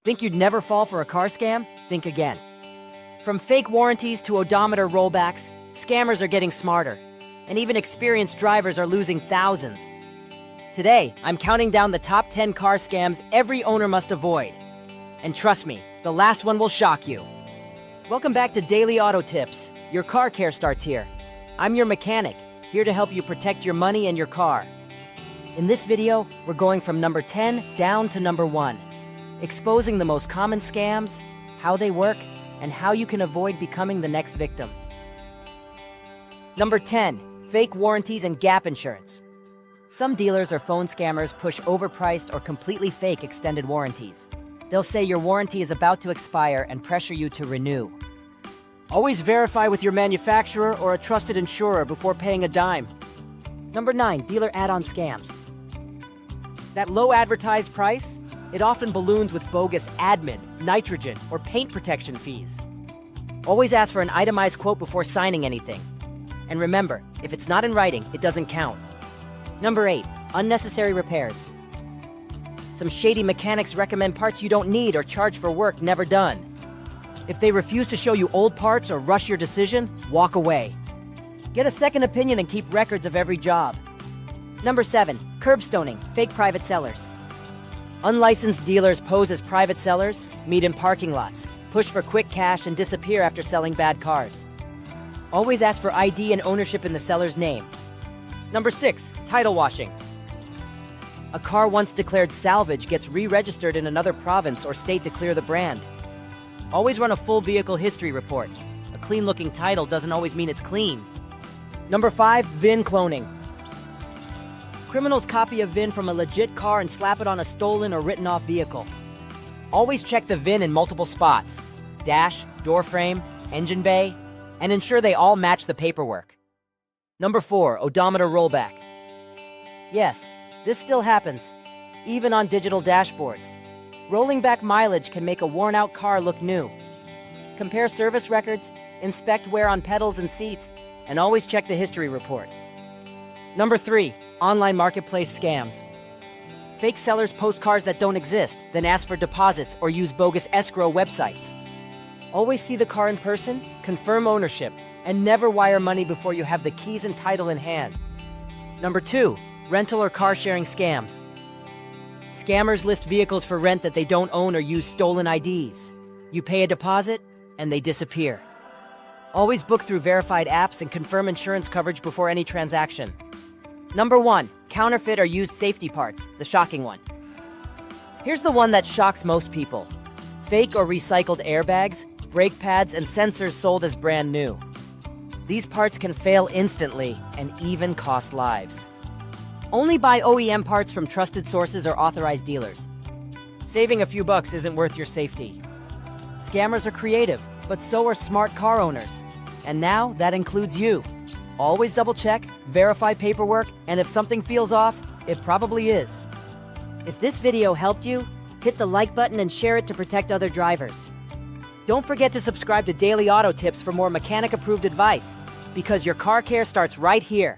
Think you'd never fall for a car scam? Think again. From fake warranties to odometer rollbacks, scammers are getting smarter, and even experienced drivers are losing thousands. Today, I'm counting down the top 10 car scams every owner must avoid. And trust me, the last one will shock you. Welcome back to Daily Auto Tips. Your car care starts here. I'm your mechanic, here to help you protect your money and your car. In this video, we're going from number 10 down to number 1, exposing the most common scams, how they work, and how you can avoid becoming the next victim. Number 10, fake warranties and gap insurance. Some dealers or phone scammers push overpriced or completely fake extended warranties. They'll say your warranty is about to expire and pressure you to renew. Always verify with your manufacturer or a trusted insurer before paying a dime. Number 9, dealer add-on scams. That low advertised price? It often balloons with bogus admin, nitrogen, or paint protection fees. Always ask for an itemized quote before signing anything. And remember, if it's not in writing, it doesn't count. Number 8, unnecessary repairs. Some shady mechanics recommend parts you don't need or charge for work never done. If they refuse to show you old parts or rush your decision, walk away. Get a second opinion and keep records of every job. Number 7, curbstoning, fake private sellers. Unlicensed dealers pose as private sellers, meet in parking lots, push for quick cash, and disappear after selling bad cars. Always ask for ID and ownership in the seller's name. Number 6, title washing. A car once declared salvage gets re-registered in another province or state to clear the brand. Always run a full vehicle history report. A clean-looking title doesn't always mean it's clean. Number 5, VIN cloning. Criminals copy a VIN from a legit car and slap it on a stolen or written-off vehicle. Always check the VIN in multiple spots: dash, door frame, engine bay, and ensure they all match the paperwork. Number 4, odometer rollback. Yes, this still happens, even on digital dashboards. Rolling back mileage can make a worn-out car look new. Compare service records, inspect wear on pedals and seats, and always check the history report. Number 3, online marketplace scams. Fake sellers post cars that don't exist, then ask for deposits or use bogus escrow websites. Always see the car in person, confirm ownership, and never wire money before you have the keys and title in hand. Number 2, rental or car sharing scams. Scammers list vehicles for rent that they don't own or use stolen IDs. You pay a deposit, and they disappear. Always book through verified apps and confirm insurance coverage before any transaction. Number 1, counterfeit or used safety parts, the shocking one. Here's the one that shocks most people. Fake or recycled airbags, brake pads, and sensors sold as brand new. These parts can fail instantly and even cost lives. Only buy OEM parts from trusted sources or authorized dealers. Saving a few bucks isn't worth your safety. Scammers are creative, but so are smart car owners. And now that includes you. Always double check, verify paperwork, and if something feels off, it probably is. If this video helped you, hit the like button and share it to protect other drivers. Don't forget to subscribe to Daily Auto Tips for more mechanic-approved advice, because your car care starts right here.